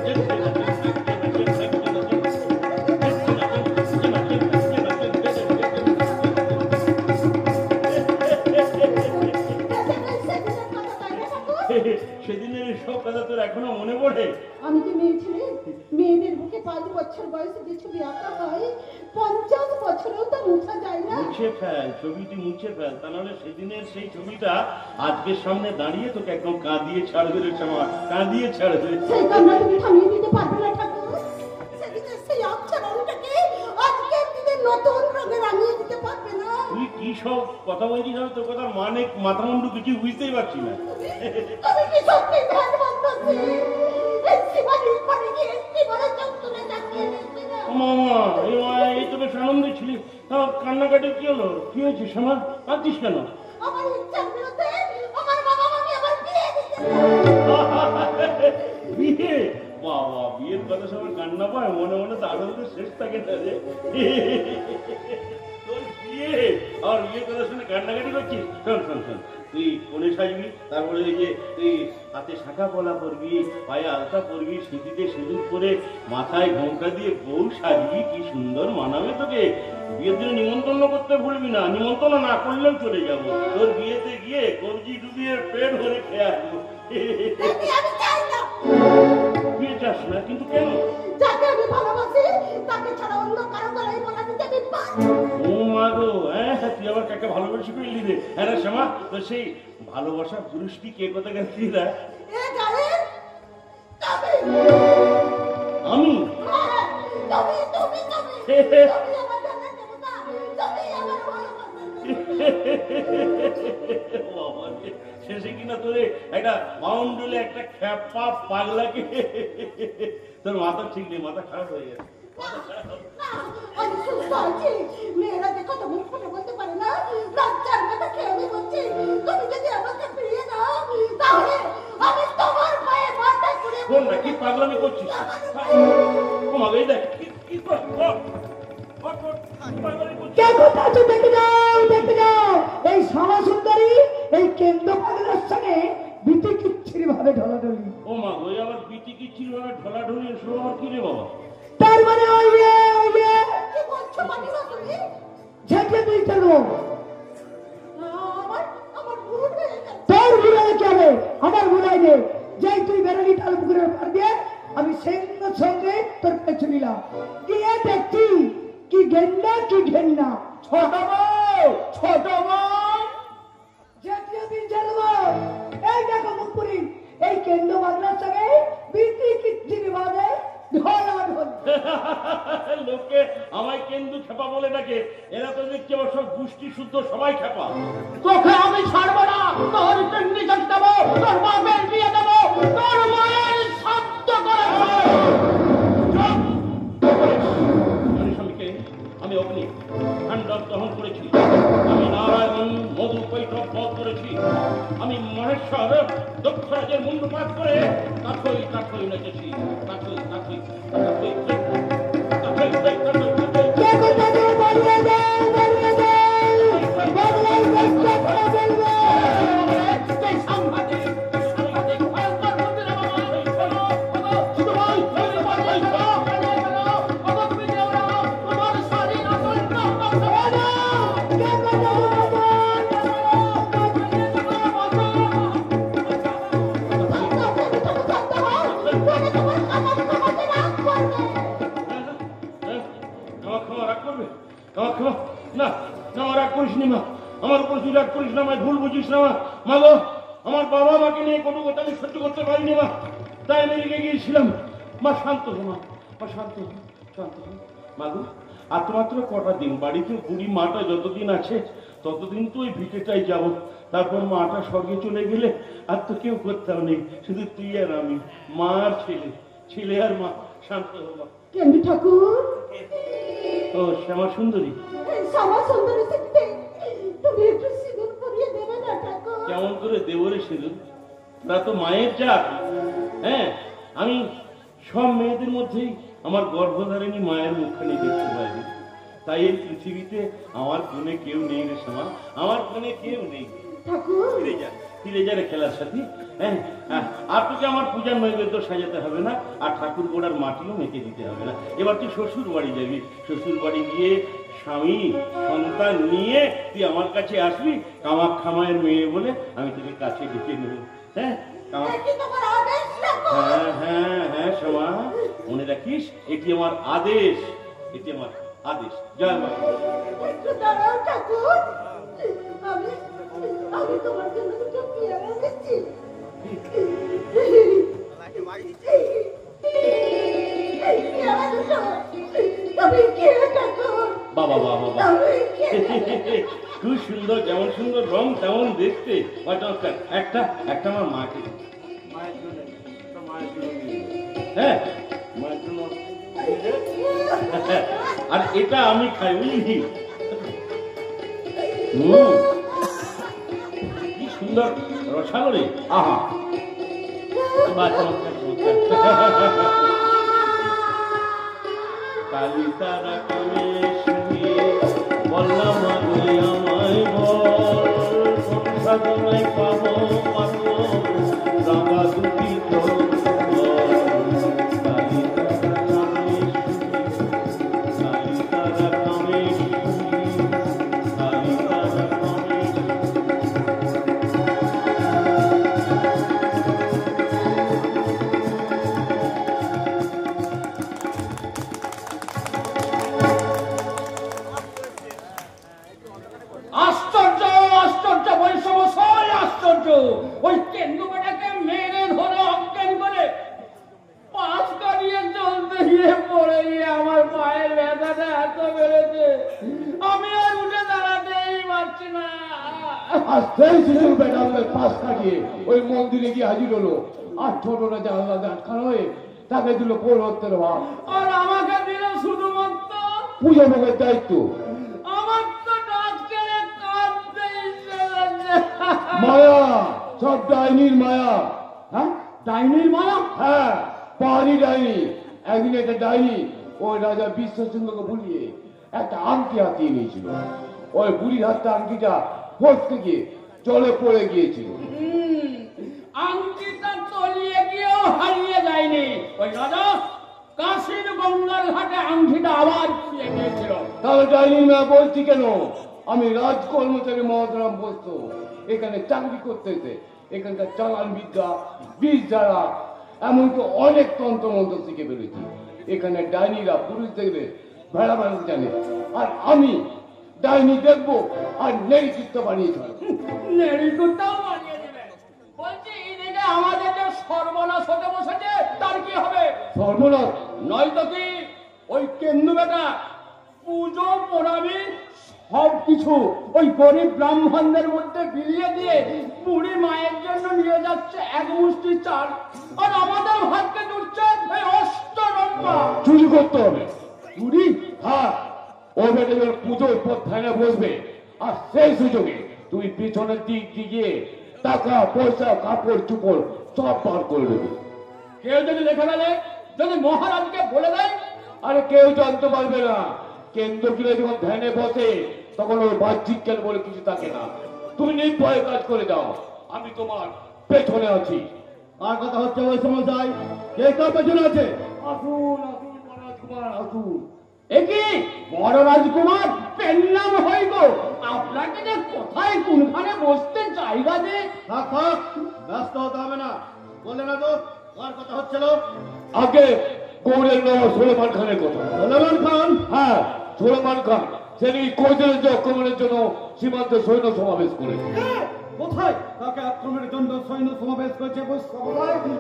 সেদিনের সব কথা তোর এখনো মনে পড়ে? আমি তো মেয়ে ছেলে, মেয়েদের বুকে 5 বছর বয়সে যে ছবি আঁকা হয় 50 বছরেও তো মুছা যায় না। মুছে ফেল ছবিটি, মুছে ফেল, তা নাহলে সেদিনের সেই ছবিটা আজকের সামনে দাঁড়িয়ে তোকে একদম কাঁদিয়ে ছাড়বে রে শ্যামা, কাঁদিয়ে ছাড়বে। সেই কান্না তুমি থামিয়ে দিতে পারবে না ঠাকুর। সেদিনের সেই আবছাড়াটাকে আজকের দিনে নতুন রঙে রাঙিয়ে দিতে পারবে না। তুই কি সব কথা বলছিস? আমি তোর কথার মানে মাথা মুন্ডু কিছু বুঝতেই পারছি না। তুমি কি সত্যি ধ্যান বন্ধছি? এই শিবানীর পরে গিয়ে একটি বড় যন্ত্রণা জাগিয়ে দিয়েছে না। মামা এই তো বেশ আনন্দে ছিলি, কান্নাকাটি কি হলো? কি হয়েছে শ্যামা? কাঁদছিস কেন? আমার ইচ্ছার বিরুদ্ধে আমার বাবা মাকে আমার বিয়ে দিতে। বিয়ে? বাবা, বিয়ের কথা সবার কান্না পায়, মনে মনে তো আনন্দের শেষ থাকে না রে। তোর বিয়ে আর বিয়ের কথা শুনে কান্নাকাটি করছিস? শোন শোন শোন, তুই কোণে সাজবি, তারপরে ওই যে তুই হাতে শাখা পলা পরবি, পায়ে আলতা পরবি, সিঁথিতে সিঁদুর করে মাথায় ঘোমটা দিয়ে বউ সাজবি, কি সুন্দর মানাবে তোকে। বিয়ের দিনে নিমন্ত্রণ করতে ভুলবি না, নিমন্ত্রণ না করলেও চলে যাবো। তোর বিয়েতে গিয়ে কবজি ডুবিয়ে পেট ভরে খেয়ে আসবো। আমি চাই না। বিয়ে চাস না? কিন্তু কেন? যাকে আমি ভালোবাসি তাকে ছাড়া অন্য কারো গলায় বলা দিতে আমি পারি। ও মা গো, হ্যাঁ তুই আবার কাকে ভালোবেসে ফেললি রে? হ্যাঁ রে শ্যামা, তো সেই ভালোবাসা পুরুষটি কে কথা গেছিলি রা? এ গায়ের তবে আমি? তুমি তুমি তুমি তুমি আমার জান্নাত দেবতা, তুমি আমার ভালোবাসা। শেষে কিনা তোরে একটা বাউন্ডুলে একটা খ্যাপা পাগলাকে, তোর মাথা ঠিক নেই, মাথা খারাপ হয়ে গেছে। আমি সুস্থ আছি। মেয়েরা দেখো তো মুখ ফুটে বলতে পারে না, লজ্জার কথা খেয়ে আমি বলছি। তুমি যদি আমাকে ফিরিয়ে দাও তাহলে আমি তোমার পায়ে মাথা ঘুরে কোন না কি পাগলামি করছিস? তোমাকে এই দেখ কি কর কে কোথায় আছো? দেখে যাও, দেখে যাও। এই শ্যামা সুন্দরী এই কেন্দ্র পাগলার সঙ্গে বিটি কিচ্ছির ভাবে ঢলাঢলি। ও মা গো, আবার বিটি কিচ্ছির ভাবে ঢলাঢলি এসব আবার কি রে বাবা? তার মানে ওই কি বলছো মানিমা তুমি? ঝেঁকে তুই কেন? আমার আমার ভুল হয়ে গেছে। তোর ভুলাই কি হবে? আমার ভুলাই নেই। যেই তুই বেরোলি তাল পুকুরের পার দিয়ে আমি সঙ্গে সঙ্গে তোর পেছনে নিলাম। গিয়ে দেখছি কি ঘেন্না কি ঘেন্না। ছোট বউ, ছোট বউ, জাতীয় দিন জানবো। এই দেখো মুখপুরি এই কেন্দ্র বাংলার সঙ্গে বিটি কিচ্ছির ভাবে ঢলাঢলি। লোকে আমায় কেন্দু খেপা বলে ডাকে, এরা তো দেখছি আবার সব গোষ্ঠী শুদ্ধ সবাই খেপা। তোকে আমি ছাড়বো না। তোর পিন্ডি চলে দেবো, তোর বাপের বিয়ে দেবো, তোর মায়ের শব্দ করে স্বামীকে আমি অগ্নি ঠান্ডব দহন করেছি, আমি নারায়ণ মধু কৈঠব বধ করেছি, আমি মহেশ্বর দক্ষরাজের মুন্ডপাত করে কাঠই কাঠই নেচেছি, কাঠই কাঠই কাঠই কাঠই কাঠই কে কোথা থেকে বাড়িয়ে দাও, বাড়িয়ে দাও। বাংলার চেষ্টা করে বলবো না না রাগ করিস নি মা, আমার উপর তুই রাগ করিস না, আমায় ভুল বুঝিস না মা গো। আমার বাবা আমাকে নিয়ে কোনো কথা আমি সহ্য করতে পারিনি মা, তাই আমি রেগে গিয়েছিলাম। মা শান্ত হো মা, শান্ত শান্ত মা গো। আর তো মাত্র কটা দিন, বাড়িতে বুড়ি মাটা যতদিন আছে ততদিন তো ওই ভিটেটাই যাবো, তারপর মাটা স্বর্গে চলে গেলে আর তো কেউ করতেও নেই, শুধু তুই আর আমি, মা আর ছেলে, ছেলে আর মা। শান্ত হো মা। কেন্দ্র ঠাকুর, ও শ্যামা সুন্দরী, শ্যামা সুন্দরী তুমি একটু সিঁদুর পরিয়ে দেবে না ঠাকুর? কেমন করে দেবো রে সিঁদুর, তা তো মায়ের চাপ। হ্যাঁ, আমি সব মেয়েদের মধ্যেই আমার গর্ভধারিণী মায়ের মুখখানি দেখতে পাইনি, তাই এই পৃথিবীতে আমার কোনে কেউ নেই রে শ্যামা, আমার কোনে কেউ নেই। ঠাকুর ফিরে যা রে খেলার সাথী। হ্যাঁ, আর তোকে আমার পূজার নৈবেদ্য সাজাতে হবে না, আর ঠাকুর গোড়ার মাটিও মেখে দিতে হবে না। এবার তুই শ্বশুর বাড়ি যাবি, শ্বশুর বাড়ি গিয়ে স্বামী সন্তান নিয়ে তুই আমার কাছে আসবি, কামাখ্যা মায়ের মেয়ে বলে আমি তোকে কাছে ডেকে নেব। হ্যাঁ হ্যাঁ হ্যাঁ হ্যাঁ শ্যামা, মনে রাখিস এটি আমার আদেশ, এটি আমার আদেশ। জয় মা। ঠাকুর, আমি তোমার জন্য দুটো পেয়ারা এনেছি। বাবা বাবা বাবা, খুব সুন্দর, যেমন সুন্দর রং তেমন দেখতে। একটা একটা আমার মাকে, মায়ের জন্য, হ্যাঁ মায়ের জন্য। আর এটা আমি খাই, বুঝলি? কি সুন্দর রসালো রে, আহা। কালী তারা কামে শুনি বললাম আমায় বল, কোন সাধনায় পাবো পাবো রাঙা দুটি চোখ। কালী তারা কামে শুনি, কালী তারা কামে শুনি, কালী তারা কামে ওই কেন্দুটাকে মেরে ধরে অজ্ঞান করে পাশ কাটিয়ে চলতে গিয়ে পড়ে গিয়ে আমার পায়ের ব্যথাটা এত বেড়েছে আমি আর উঠে দাঁড়াতেই পারছি না। আর সেই শিশুর বেটা আমাদের পাশ কাটিয়ে ওই মন্দিরে গিয়ে হাজির হলো, আর ছোটরা জানলা আটকানো হয়ে তাকে দিল পৌরত্বের ভাব, আর আমাকে দিল শুধুমাত্র পুজো ভোগের দায়িত্ব। আমার তো ডাক কেড়ে কাঁদতে ইচ্ছে করছে। মায়া, সব ডাইনির মায়া। হ্যাঁ, ডাইনির মায়া? হ্যাঁ, পাহাড়ি ডাইনি। একদিন একটা ডাইনি ওই রাজা বিশ্বসিংহকে ভুলিয়ে একটা আংটি হাতিয়ে নিয়েছিল। ওই বুড়ির হাতটা আংটিটা ফসকে গিয়ে জলে পড়ে গিয়েছিল। আংটিটা তলিয়ে গিয়েও হারিয়ে যায়নি, ওই রাজা কাশীর গঙ্গার ঘাটে আংটিটা আবার ফিরে গিয়েছিল। তাহলে ডাইনির মেয়ে বলছি কেন? আমি রাজকর্মচারী মহারাম বলতো, এখানে চাকরি করতেছে, এখানকার চালান বিদ্যা, বীজ যারা, এমনকি অনেক তন্ত্রমন্ত্র শিখে ফেলেছি। এখানে ডাইনিরা পুরুষ দেখবে ভেড়া বানাতে জানে, আর আমি ডাইনি দেখবো আর নেড়িচিত্ত বানিয়ে ছাড়বো। নেড়িকুত্তাও বানিয়ে দেবে। বলছি এদিকে আমাদের যে সর্বনাশ হতে বসেছে তার কি হবে? সর্বনাশ নয়তো কি ওই কেন্দু বেটা পুজো পোড়াবি সবকিছু ওই গরিব ব্রাহ্মণদের মধ্যে বিলিয়ে দিয়ে বুড়ি মায়ের জন্য নিয়ে যাচ্ছে এক মুষ্টি চাল, আর আমাদের ভাতকে জুটছে এই অষ্টরম্ভা। চুরি করতে হবে। চুরি? হ্যাঁ, ও বেটা যখন পুজোর পর ধ্যানে বসবে, আর সেই সুযোগে তুই পিছনের দিক দিয়ে টাকা পয়সা কাপড় চুপড় সব বার করে দেবে। কেউ যদি দেখে ফেলে, যদি মহারাজকে বলে দেয়? আরে কেউ জানতে পারবে না। কেন্দ্র কিনে যখন ধ্যানে বসে তখন ওর বাহ্যিক জ্ঞান বলে কিছু থাকে না। তুমি নির্ভয়ে কাজ করে যাও, আমি তোমার পেছনে আছি। আর কথা হচ্ছে ওই সময় কে কার পেছনে আছে? আসুন আসুন মহারাজ কুমার আসুন। একি বড় রাজকুমার পেন্নাম হই গো, আপনাকে যে কোথায় কোনখানে বসতে জায়গা দে। থাক থাক, ব্যস্ত হতে হবে না। বলে না তো কার কথা হচ্ছিল? আগে গৌরের নবাব সুলেমান খানের কথা। সুলেমান খান? হ্যাঁ, সুলেমান খান তিনি কৈশোরের যে আক্রমণের জন্য সীমান্তে সৈন্য সমাবেশ করেছে। কোথায় তাকে আক্রমণের জন্য সৈন্য সমাবেশ করেছে?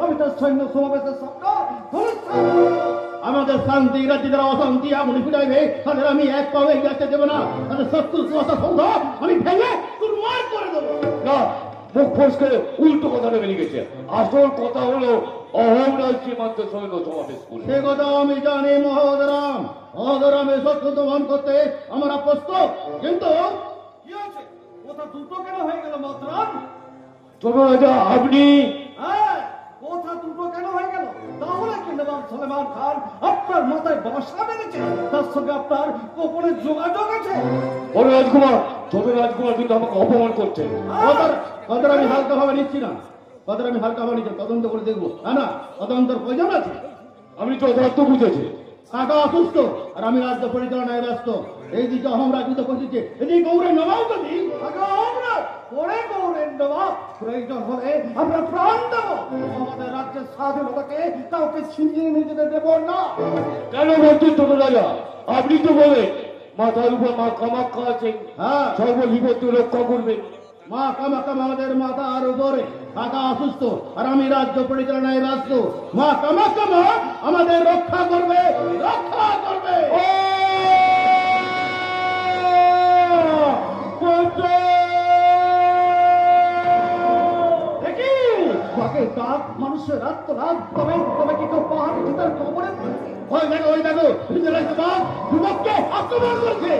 আমি তার সৈন্য সমাবেশের শব্দ আমাদের শান্তি রাজ্যে যারা অশান্তি এমন ফুটাইবে তাদের আমি এক পাও এগিয়ে আসতে দেবো না। তাদের শত্রু সমস্ত সৌধ আমি ভেঙে চুরমার করে দেবো। না, মুখ ফসকে উল্টো কথাটা বেরিয়ে গেছে। আসল কথা হলো অহমরাজ সীমান্তে সৈন্য সমাবেশ করে। সে কথা আমি জানি মহোদরাম। মহোদরামের শত্রু দমন করতে আমরা প্রস্তুত। কিন্তু কি হয়েছে? কথা দুটো কেন হয়ে গেল মহোদরাম? ছোট রাজা আপনি কথা দুটো কেন হয়ে গেল? তাহলে কি নবাব সুলেমান খান আপনার মাথায় বাসা বেঁধেছে? তার সঙ্গে আপনার গোপনে যোগাযোগ আছে? বড় রাজকুমার, ছোট রাজকুমার কিন্তু আমাকে অপমান করছে। কথার আমি হালকা ভাবে নিচ্ছি না। কথার আমি হালকা ভাবে নিচ্ছি, তদন্ত করে দেখবো। না তদন্তের প্রয়োজন আছে। আমি তো যথার্থ বুঝেছি। কাকা অসুস্থ আর আমি রাজ্য পরিচালনায় ব্যস্ত। এইদিকে অহমরাজ যুদ্ধ করতেছে, এদিকে গৌরের নবাব যদি গৌরের নবাব প্রয়োজন হলে আমরা প্রাণ দেবো। আমাদের রাজ্যের স্বাধীনতাকে কাউকে ছিনিয়ে নিয়ে যেতে দেবো না। কেন বলছেন ছোট রাজা? আপনি তো বলেন মাথার উপর মা কামাখ্যা আছেন, হ্যাঁ, সর্ববিপত্তি রক্ষা করবেন। মা কামাখ্যা আমাদের মাথার উপরে। কাকা অসুস্থ আর আমি রাজ্য পরিচালনায় ব্যস্ত। মা কামাখ্যা আমাদের রক্ষা করবে, রক্ষা করবে। মানুষের আত্মলাভ তবে তবে কি কেউ পাহাড় ভিতরে কবরে ওই দেখো যুবককে আক্রমণ করছে।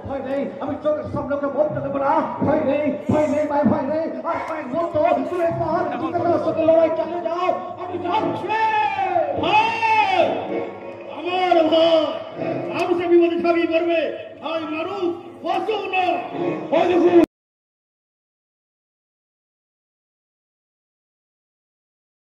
ভয় নেই, আমি চোখের সামনে বলতে দেবো না। ভয় নেই ভয় নেই। আর কয়েক মতো তুমি পাহাড় ভিতরে সাথে লড়াই চালিয়ে যাও। আমি যাচ্ছি। আমার ভয় মানুষের বিপদে ছাপিয়ে পড়বে। আর মানুষ বসুন না।